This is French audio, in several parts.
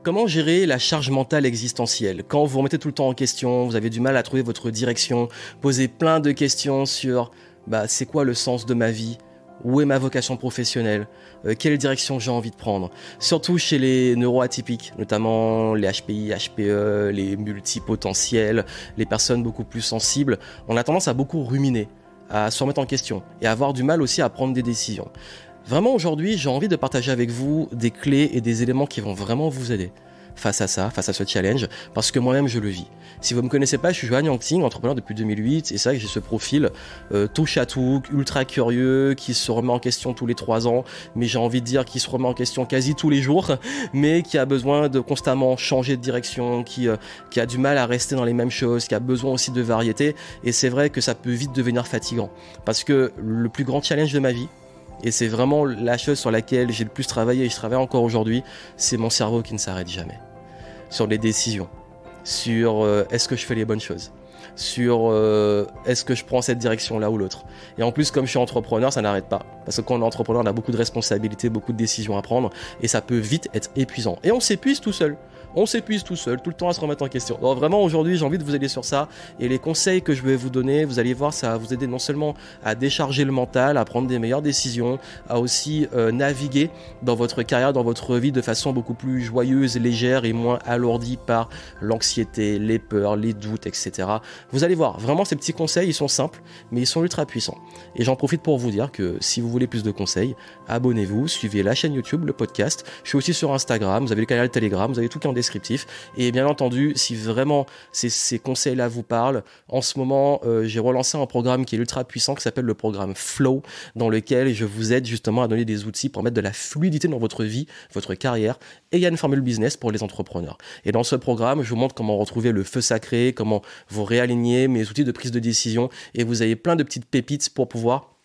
Comment gérer la charge mentale existentielle? Quand vous remettez tout le temps en question, vous avez du mal à trouver votre direction, posez plein de questions sur c'est quoi le sens de ma vie? Où est ma vocation professionnelle? Quelle direction j'ai envie de prendre? Surtout chez les neuroatypiques, notamment les HPI, HPE, les multipotentiels, les personnes beaucoup plus sensibles, on a tendance à beaucoup ruminer, à se remettre en question et à avoir du mal aussi à prendre des décisions. Vraiment aujourd'hui, j'ai envie de partager avec vous des clés et des éléments qui vont vraiment vous aider face à ça, face à ce challenge, parce que moi-même je le vis. Si vous ne me connaissez pas, je suis Johan Yangting, entrepreneur depuis 2008, et c'est vrai que j'ai ce profil touche à tout, ultra curieux, qui se remet en question tous les 3 ans, mais j'ai envie de dire qui se remet en question quasi tous les jours, mais qui a besoin de constamment changer de direction, qui a du mal à rester dans les mêmes choses, qui a besoin aussi de variété, et c'est vrai que ça peut vite devenir fatigant, parce que le plus grand challenge de ma vie, et c'est vraiment la chose sur laquelle j'ai le plus travaillé et je travaille encore aujourd'hui, c'est mon cerveau qui ne s'arrête jamais. Sur les décisions, sur est-ce que je fais les bonnes choses, sur est-ce que je prends cette direction là ou l'autre. Et en plus, comme je suis entrepreneur, ça n'arrête pas. Parce que quand on est entrepreneur, on a beaucoup de responsabilités, beaucoup de décisions à prendre et ça peut vite être épuisant. Et on s'épuise tout seul. On s'épuise tout seul, tout le temps à se remettre en question. Donc vraiment aujourd'hui, j'ai envie de vous aider sur ça. Et les conseils que je vais vous donner, vous allez voir, ça va vous aider non seulement à décharger le mental, à prendre des meilleures décisions, à aussi naviguer dans votre carrière, dans votre vie de façon beaucoup plus joyeuse, légère et moins alourdie par l'anxiété, les peurs, les doutes, etc. Vous allez voir, vraiment ces petits conseils, ils sont simples, mais ils sont ultra puissants. Et j'en profite pour vous dire que si vous voulez plus de conseils, abonnez-vous, suivez la chaîne YouTube, le podcast. Je suis aussi sur Instagram, vous avez le canal Telegram, vous avez tout qui est en descriptif. Et bien entendu, si vraiment ces conseils-là vous parlent, en ce moment, j'ai relancé un programme qui est ultra puissant, qui s'appelle le programme Flow, dans lequel je vous aide justement à donner des outils pour mettre de la fluidité dans votre vie, votre carrière, et il y a une formule business pour les entrepreneurs. Et dans ce programme, je vous montre comment retrouver le feu sacré, comment vous réaligner, mes outils de prise de décision, et vous avez plein de petites pépites pour pouvoir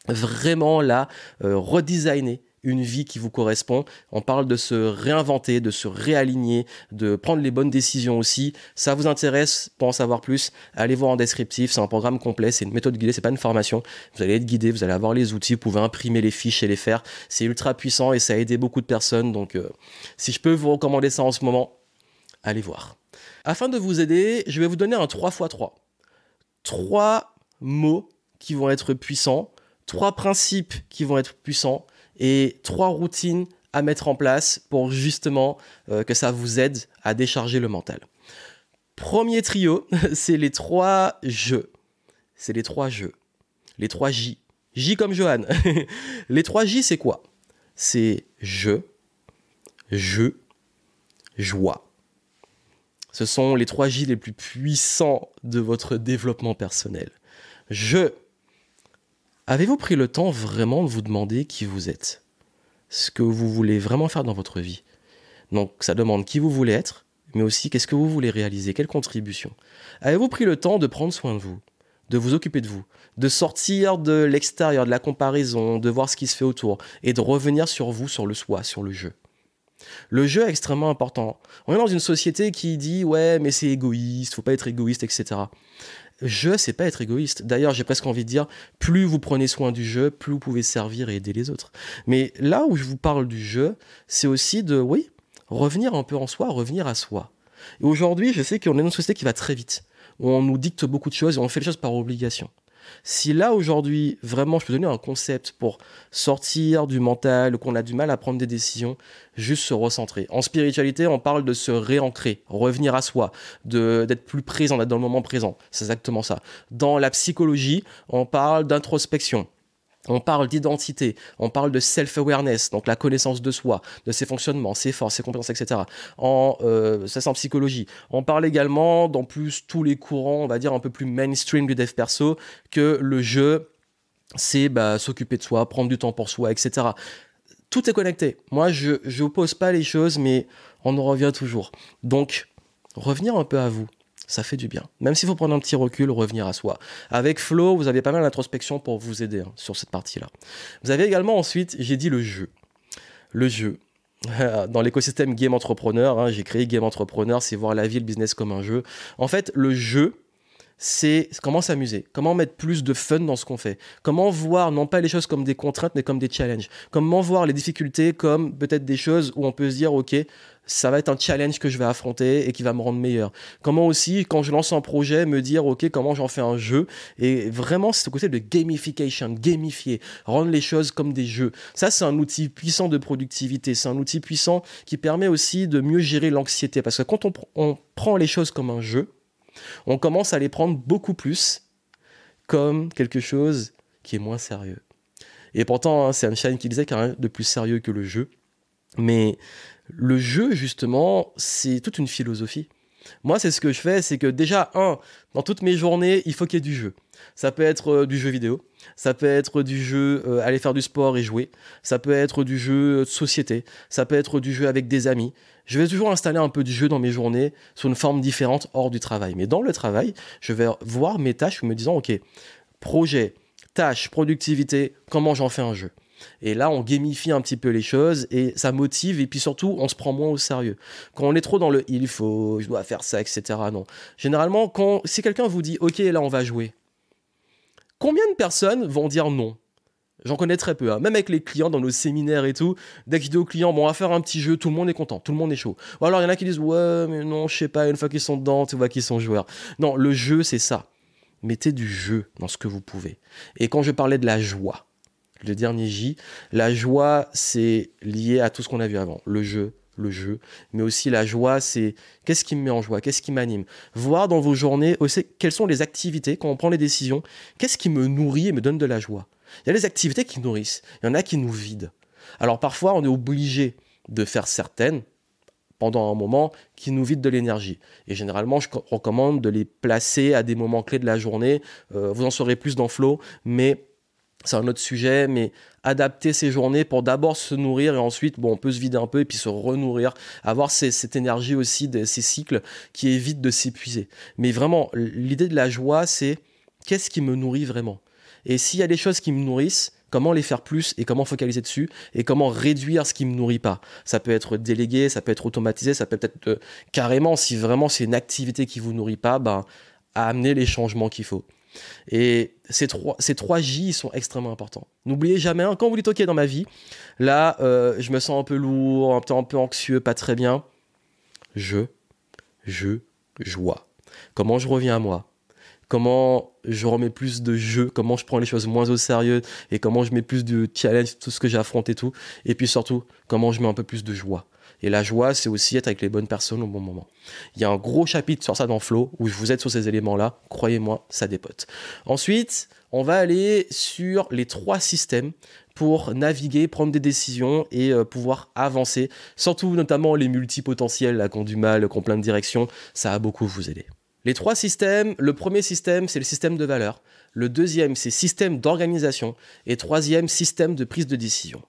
vraiment là redesigner une vie qui vous correspond. On parle de se réinventer, de se réaligner, de prendre les bonnes décisions aussi. Ça vous intéresse pour en savoir plus, allez voir en descriptif, c'est un programme complet, c'est une méthode guidée, c'est pas une formation. Vous allez être guidé, vous allez avoir les outils, vous pouvez imprimer les fiches et les faire. C'est ultra puissant et ça a aidé beaucoup de personnes, donc si je peux vous recommander ça en ce moment, allez voir. Afin de vous aider, je vais vous donner un 3x3. 3 mots qui vont être puissants, 3 principes qui vont être puissants, et 3 routines à mettre en place pour justement que ça vous aide à décharger le mental. Premier trio, c'est les 3 jeux. C'est les 3 jeux. Les 3 J. J comme Johan. Les 3 J, c'est quoi? C'est jeu, joie. Ce sont les 3 J les plus puissants de votre développement personnel. Je. Avez-vous pris le temps vraiment de vous demander qui vous êtes? Ce que vous voulez vraiment faire dans votre vie? Donc ça demande qui vous voulez être, mais aussi qu'est-ce que vous voulez réaliser, quelle contribution? Avez-vous pris le temps de prendre soin de vous, de vous occuper de vous, de sortir de l'extérieur, de la comparaison, de voir ce qui se fait autour, et de revenir sur vous, sur le soi, sur le jeu? Le jeu est extrêmement important. On est dans une société qui dit « ouais, mais c'est égoïste, faut pas être égoïste, etc. » Jeu, c'est pas être égoïste. D'ailleurs, j'ai presque envie de dire, plus vous prenez soin du jeu, plus vous pouvez servir et aider les autres. Mais là où je vous parle du jeu, c'est aussi de, oui, revenir un peu en soi, revenir à soi. Et aujourd'hui, je sais qu'on est dans une société qui va très vite, où on nous dicte beaucoup de choses et on fait les choses par obligation. Si là, aujourd'hui, vraiment, je peux donner un concept pour sortir du mental, qu'on a du mal à prendre des décisions, juste se recentrer. En spiritualité, on parle de se réancrer, revenir à soi, d'être plus présent, d'être dans le moment présent. C'est exactement ça. Dans la psychologie, on parle d'introspection. On parle d'identité, on parle de self-awareness, donc la connaissance de soi, de ses fonctionnements, ses forces, ses compétences, etc. Ça c'est en psychologie. On parle également, dans plus tous les courants, on va dire un peu plus mainstream du dev perso, que le jeu, c'est s'occuper de soi, prendre du temps pour soi, etc. Tout est connecté. Moi, je n'oppose pas les choses, mais on en revient toujours. Donc, revenir un peu à vous. Ça fait du bien. Même s'il faut prendre un petit recul, revenir à soi. Avec Flow, vous avez pas mal d'introspection pour vous aider sur cette partie-là. Vous avez également ensuite, j'ai dit le jeu. Le jeu. Dans l'écosystème Game Entrepreneur, j'ai créé Game Entrepreneur, c'est voir la vie, le business comme un jeu. En fait, le jeu, c'est comment s'amuser, comment mettre plus de fun dans ce qu'on fait, comment voir non pas les choses comme des contraintes mais comme des challenges, comment voir les difficultés comme peut-être des choses où on peut se dire ok, ça va être un challenge que je vais affronter et qui va me rendre meilleur. Comment aussi, quand je lance un projet, me dire ok, comment j'en fais un jeu, et vraiment c'est ce côté de gamification, gamifier, rendre les choses comme des jeux. Ça c'est un outil puissant de productivité, c'est un outil puissant qui permet aussi de mieux gérer l'anxiété, parce que quand on prend les choses comme un jeu, on commence à les prendre beaucoup plus comme quelque chose qui est moins sérieux. Et pourtant, c'est Einstein qui disait qu'il n'y a rien de plus sérieux que le jeu. Mais le jeu, justement, c'est toute une philosophie. Moi, c'est ce que je fais, c'est que déjà, dans toutes mes journées, il faut qu'il y ait du jeu. Ça peut être du jeu vidéo, ça peut être du jeu aller faire du sport et jouer, ça peut être du jeu de société, ça peut être du jeu avec des amis. Je vais toujours installer un peu du jeu dans mes journées sous une forme différente hors du travail. Mais dans le travail, je vais voir mes tâches en me disant, ok, projet, tâche, productivité, comment j'en fais un jeu ? Et là, on gamifie un petit peu les choses et ça motive, et puis surtout, on se prend moins au sérieux. Quand on est trop dans le « il faut, je dois faire ça », etc., non. Généralement, si quelqu'un vous dit « ok, là, on va jouer », combien de personnes vont dire non ? J'en connais très peu, hein. Même avec les clients dans nos séminaires et tout, dès que je dis aux clients, bon, on va faire un petit jeu, tout le monde est content, tout le monde est chaud. Ou alors il y en a qui disent, ouais, mais non, je sais pas, une fois qu'ils sont dedans, tu vois qu'ils sont joueurs. Non, le jeu, c'est ça. Mettez du jeu dans ce que vous pouvez. Et quand je parlais de la joie, le dernier J, la joie, c'est lié à tout ce qu'on a vu avant. Le jeu, mais aussi la joie, c'est qu'est-ce qui me met en joie, qu'est-ce qui m'anime. Voir dans vos journées aussi quelles sont les activités, quand on prend les décisions, qu'est-ce qui me nourrit et me donne de la joie. Il y a les activités qui nourrissent, il y en a qui nous vident. Alors parfois, on est obligé de faire certaines pendant un moment qui nous vident de l'énergie. Et généralement, je recommande de les placer à des moments clés de la journée. Vous en saurez plus dans Flow, mais c'est un autre sujet, mais adapter ces journées pour d'abord se nourrir et ensuite, bon, on peut se vider un peu et puis se renourrir, avoir cette énergie aussi, ces cycles qui évitent de s'épuiser. Mais vraiment, l'idée de la joie, c'est qu'est-ce qui me nourrit vraiment ? Et s'il y a des choses qui me nourrissent, comment les faire plus et comment focaliser dessus et comment réduire ce qui ne me nourrit pas. Ça peut être délégué, ça peut être automatisé, ça peut être carrément, si vraiment c'est une activité qui ne vous nourrit pas, à amener les changements qu'il faut. Et ces trois J sont extrêmement importants. N'oubliez jamais, quand vous dites ok dans ma vie, là je me sens un peu lourd, un peu anxieux, pas très bien, joie. Comment je reviens à moi ? Comment je remets plus de jeu, comment je prends les choses moins au sérieux et comment je mets plus de challenge, tout ce que j'affronte et tout. Et puis surtout, comment je mets un peu plus de joie. Et la joie, c'est aussi être avec les bonnes personnes au bon moment. Il y a un gros chapitre sur ça dans Flow où je vous aide sur ces éléments-là. Croyez-moi, ça dépote. Ensuite, on va aller sur les 3 systèmes pour naviguer, prendre des décisions et pouvoir avancer. Surtout, notamment les multipotentiels là, qui ont du mal, qui ont plein de directions. Ça va beaucoup vous aider. Les 3 systèmes, le premier système, c'est le système de valeur. Le deuxième, c'est système d'organisation. Et troisième, système de prise de décision.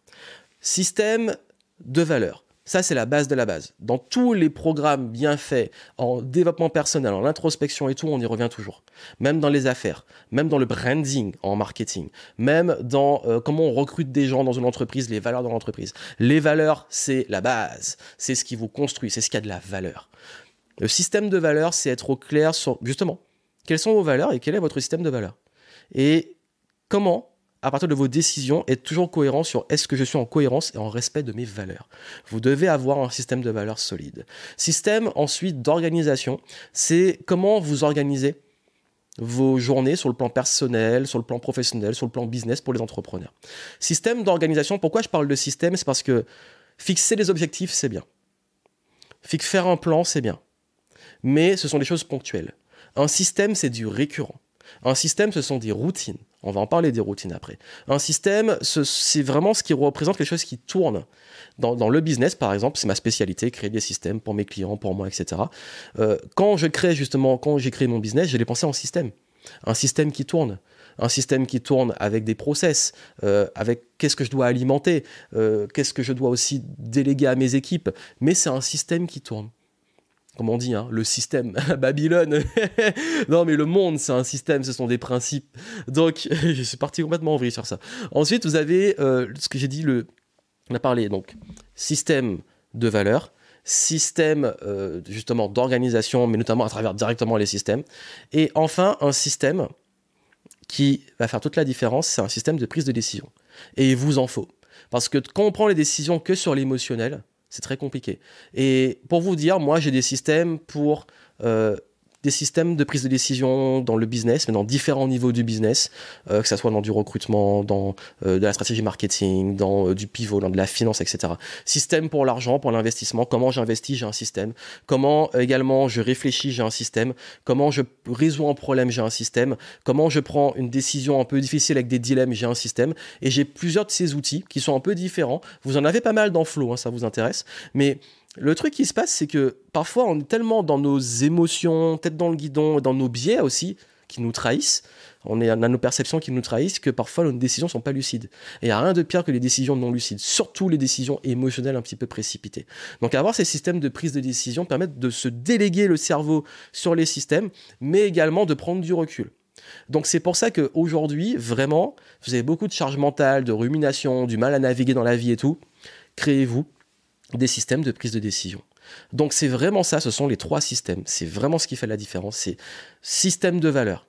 Système de valeur. Ça, c'est la base de la base. Dans tous les programmes bien faits, en développement personnel, en introspection et tout, on y revient toujours. Même dans les affaires, même dans le branding en marketing, même dans comment on recrute des gens dans une entreprise, les valeurs dans l'entreprise. Les valeurs, c'est la base. C'est ce qui vous construit, c'est ce qui a de la valeur. Le système de valeurs, c'est être au clair sur, justement, quelles sont vos valeurs et quel est votre système de valeurs. Et comment, à partir de vos décisions, être toujours cohérent sur est-ce que je suis en cohérence et en respect de mes valeurs. Vous devez avoir un système de valeurs solide. Système, ensuite, d'organisation, c'est comment vous organisez vos journées sur le plan personnel, sur le plan professionnel, sur le plan business pour les entrepreneurs. Système d'organisation, pourquoi je parle de système ? C'est parce que fixer des objectifs, c'est bien. Faire un plan, c'est bien. Mais ce sont des choses ponctuelles. Un système, c'est du récurrent. Un système, ce sont des routines. On va en parler des routines après. Un système, c'est vraiment ce qui représente quelque chose qui tourne. Dans le business, par exemple, c'est ma spécialité, créer des systèmes pour mes clients, pour moi, etc. Quand j'ai créé mon business, j'ai pensé en système. Un système qui tourne. Un système qui tourne avec des process, avec qu'est-ce que je dois alimenter, qu'est-ce que je dois aussi déléguer à mes équipes. Mais c'est un système qui tourne. Comme on dit, hein, le système, Babylone. Non, mais le monde, c'est un système, ce sont des principes. Donc, je suis parti complètement en vrille sur ça. Ensuite, vous avez ce que j'ai dit, on a parlé, donc, système de valeurs, système justement d'organisation, mais notamment à travers directement les systèmes. Et enfin, un système qui va faire toute la différence, c'est un système de prise de décision. Et il vous en faut. Parce que quand on prend les décisions que sur l'émotionnel, c'est très compliqué. Et pour vous dire, moi, j'ai des systèmes pour des systèmes de prise de décision dans le business, mais dans différents niveaux du business, que ce soit dans du recrutement, dans de la stratégie marketing, dans du pivot, dans de la finance, etc. Système pour l'argent, pour l'investissement, comment j'investis, j'ai un système. Comment également je réfléchis, j'ai un système. Comment je résous un problème, j'ai un système. Comment je prends une décision un peu difficile avec des dilemmes, j'ai un système. Et j'ai plusieurs de ces outils qui sont un peu différents. Vous en avez pas mal dans Flow, hein, ça vous intéresse. Mais le truc qui se passe, c'est que parfois on est tellement dans nos émotions, tête dans le guidon, dans nos biais aussi, qui nous trahissent. On a nos perceptions qui nous trahissent, que parfois nos décisions ne sont pas lucides. Et il n'y a rien de pire que les décisions non lucides, surtout les décisions émotionnelles un petit peu précipitées. Donc avoir ces systèmes de prise de décision permettent de se déléguer le cerveau sur les systèmes, mais également de prendre du recul. Donc c'est pour ça qu'aujourd'hui, vraiment, vous avez beaucoup de charge mentale, de rumination, du mal à naviguer dans la vie et tout. Créez-vous des systèmes de prise de décision. Donc c'est vraiment ça, ce sont les 3 systèmes. C'est vraiment ce qui fait la différence. C'est système de valeur.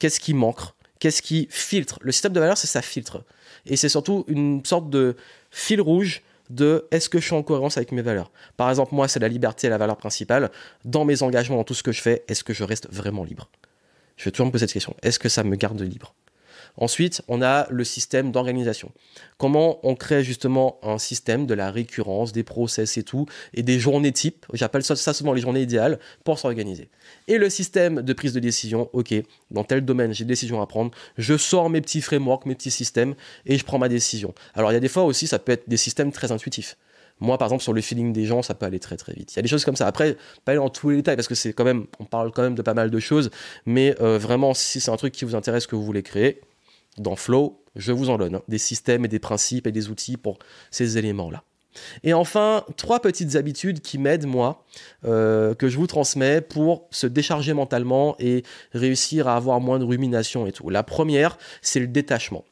Qu'est-ce qui manque? Qu'est-ce qui filtre? Le système de valeur, c'est ça filtre. Et c'est surtout une sorte de fil rouge de est-ce que je suis en cohérence avec mes valeurs? Par exemple, moi, c'est la liberté, la valeur principale. Dans mes engagements, dans tout ce que je fais, est-ce que je reste vraiment libre? Je vais toujours me poser cette question. Est-ce que ça me garde libre? Ensuite, on a le système d'organisation. Comment on crée justement un système de la récurrence, des process et tout, et des journées types, j'appelle ça souvent les journées idéales, pour s'organiser. Et le système de prise de décision, ok, dans tel domaine, j'ai des décisions à prendre, je sors mes petits frameworks, mes petits systèmes, et je prends ma décision. Alors il y a des fois aussi, ça peut être des systèmes très intuitifs. Moi, par exemple, sur le feeling des gens, ça peut aller très très vite. Il y a des choses comme ça. Après, pas aller dans tous les détails, parce que c'est quand même, on parle quand même de pas mal de choses, mais vraiment, si c'est un truc qui vous intéresse, que vous voulez créer, dans Flow, je vous en donne des systèmes et des principes et des outils pour ces éléments-là. Et enfin, 3 petites habitudes qui m'aident, moi, que je vous transmets pour se décharger mentalement et réussir à avoir moins de rumination et tout. La première, c'est le détachement.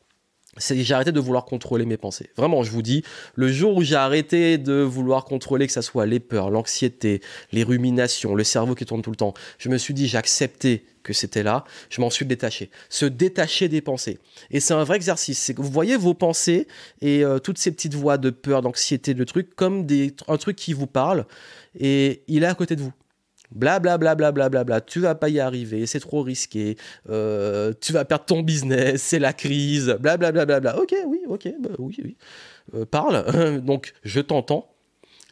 J'ai arrêté de vouloir contrôler mes pensées. Vraiment, je vous dis, le jour où j'ai arrêté de vouloir contrôler, que ça soit les peurs, l'anxiété, les ruminations, le cerveau qui tourne tout le temps, je me suis dit, j'ai accepté que c'était là, je m'en suis détaché. Se détacher des pensées. Et c'est un vrai exercice. C'est que vous voyez vos pensées et toutes ces petites voix de peur, d'anxiété, de trucs, comme un truc qui vous parle et il est à côté de vous. Blablabla, bla, bla, bla, bla, tu vas pas y arriver, c'est trop risqué, tu vas perdre ton business, c'est la crise, blablabla, bla, bla, bla. Ok, oui, ok, bah, oui, oui. Parle, donc je t'entends,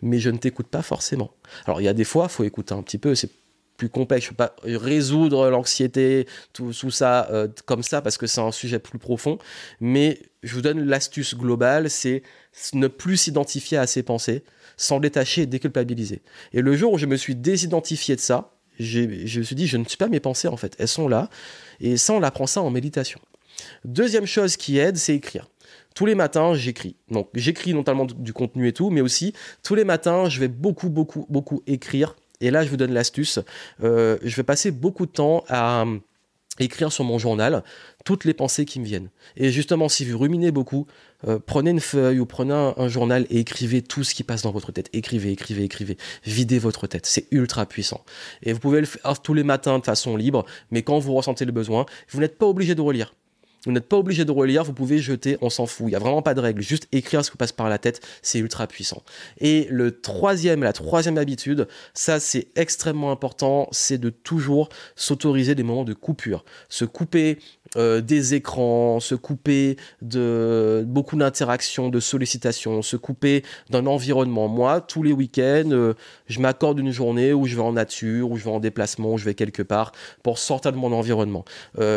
mais je ne t'écoute pas forcément. Alors il y a des fois, il faut écouter un petit peu, c'est plus complexe, je ne peux pas résoudre l'anxiété, tout ça comme ça, parce que c'est un sujet plus profond, mais je vous donne l'astuce globale, c'est ne plus s'identifier à ses pensées, s'en détacher et déculpabiliser. Et le jour où je me suis désidentifié de ça, je me suis dit, je ne suis pas mes pensées en fait, elles sont là, et ça on apprend ça en méditation. Deuxième chose qui aide, c'est écrire. Tous les matins, j'écris. Donc j'écris notamment du contenu et tout, mais aussi tous les matins, je vais beaucoup écrire. Et là, je vous donne l'astuce. Je vais passer beaucoup de temps à écrire sur mon journal toutes les pensées qui me viennent. Et justement, si vous ruminez beaucoup, prenez une feuille ou prenez un journal et écrivez tout ce qui passe dans votre tête. Écrivez. Videz votre tête. C'est ultra puissant. Et vous pouvez le faire tous les matins de façon libre, mais quand vous ressentez le besoin, vous n'êtes pas obligé de relire. Vous n'êtes pas obligé de relire, vous pouvez jeter, on s'en fout. Il n'y a vraiment pas de règle. Juste écrire ce qui vous passe par la tête, c'est ultra puissant. Et la troisième habitude, ça c'est extrêmement important, c'est de toujours s'autoriser des moments de coupure. Se couper des écrans, se couper de beaucoup d'interactions, de sollicitations, se couper d'un environnement. Moi, tous les week-ends, je m'accorde une journée où je vais en nature, où je vais en déplacement, où je vais quelque part pour sortir de mon environnement.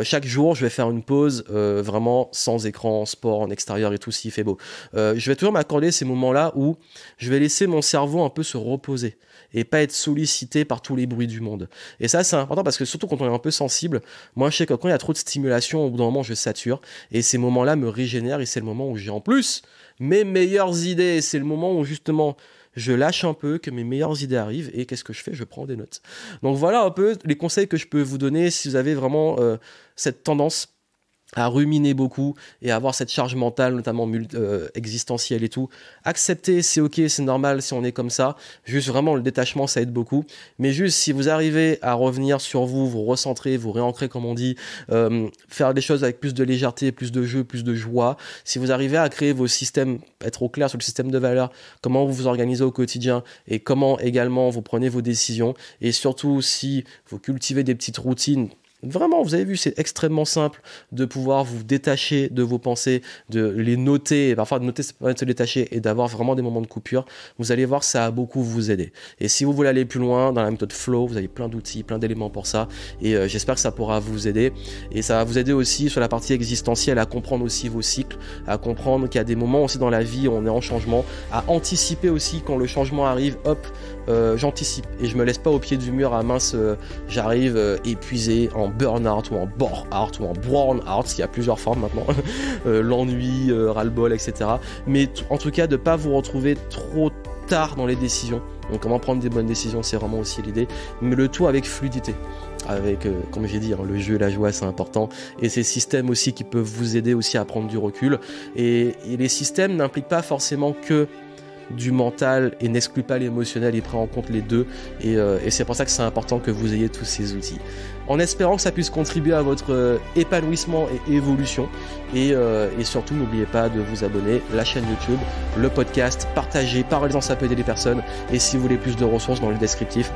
Chaque jour, je vais faire une pause vraiment sans écran, sport, en extérieur et tout s'il fait beau. Je vais toujours m'accorder ces moments-là où je vais laisser mon cerveau un peu se reposer et pas être sollicité par tous les bruits du monde. Et ça, c'est important parce que surtout quand on est un peu sensible, moi je sais que quand il y a trop de stimulation, au bout d'un moment, je sature et ces moments-là me régénèrent et c'est le moment où j'ai en plus mes meilleures idées. C'est le moment où justement je lâche un peu, que mes meilleures idées arrivent et qu'est-ce que je fais? Je prends des notes. Donc voilà un peu les conseils que je peux vous donner si vous avez vraiment cette tendance à ruminer beaucoup et à avoir cette charge mentale, notamment existentielle et tout. Accepter, c'est ok, c'est normal si on est comme ça. Juste vraiment, le détachement, ça aide beaucoup. Mais juste, si vous arrivez à revenir sur vous, vous recentrer, vous réancrer, comme on dit, faire des choses avec plus de légèreté, plus de jeu, plus de joie, si vous arrivez à créer vos systèmes, être au clair sur le système de valeurs, comment vous vous organisez au quotidien et comment également vous prenez vos décisions, et surtout si vous cultivez des petites routines. Vraiment, vous avez vu, c'est extrêmement simple de pouvoir vous détacher de vos pensées, de les noter, et parfois de noter, ça permet de se détacher et d'avoir vraiment des moments de coupure. Vous allez voir, ça a beaucoup vous aider. Et si vous voulez aller plus loin dans la méthode Flow, vous avez plein d'outils, plein d'éléments pour ça, et j'espère que ça pourra vous aider. Et ça va vous aider aussi sur la partie existentielle à comprendre aussi vos cycles, à comprendre qu'il y a des moments aussi dans la vie où on est en changement, à anticiper aussi quand le changement arrive, hop, j'anticipe et je me laisse pas au pied du mur à mince, j'arrive épuisé, en burn-out ou en bore-out ou en brown-out, il y a plusieurs formes maintenant, l'ennui, ras-le-bol, etc. Mais en tout cas, de pas vous retrouver trop tard dans les décisions. Donc comment prendre des bonnes décisions, c'est vraiment aussi l'idée, mais le tout avec fluidité. Avec, comme j'ai dit, le jeu et la joie, c'est important. Et ces systèmes aussi qui peuvent vous aider aussi à prendre du recul. Et les systèmes n'impliquent pas forcément que du mental et n'exclut pas l'émotionnel, il prend en compte les deux, et c'est pour ça que c'est important que vous ayez tous ces outils, en espérant que ça puisse contribuer à votre épanouissement et évolution, et surtout n'oubliez pas de vous abonner, la chaîne YouTube, le podcast, partagez, parlez-en, ça peut aider les personnes, et si vous voulez plus de ressources, dans le descriptif,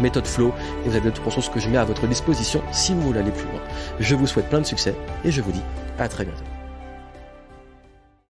méthode Flow, et vous avez d'autres ressources que je mets à votre disposition si vous voulez aller plus loin. Je vous souhaite plein de succès et je vous dis à très bientôt.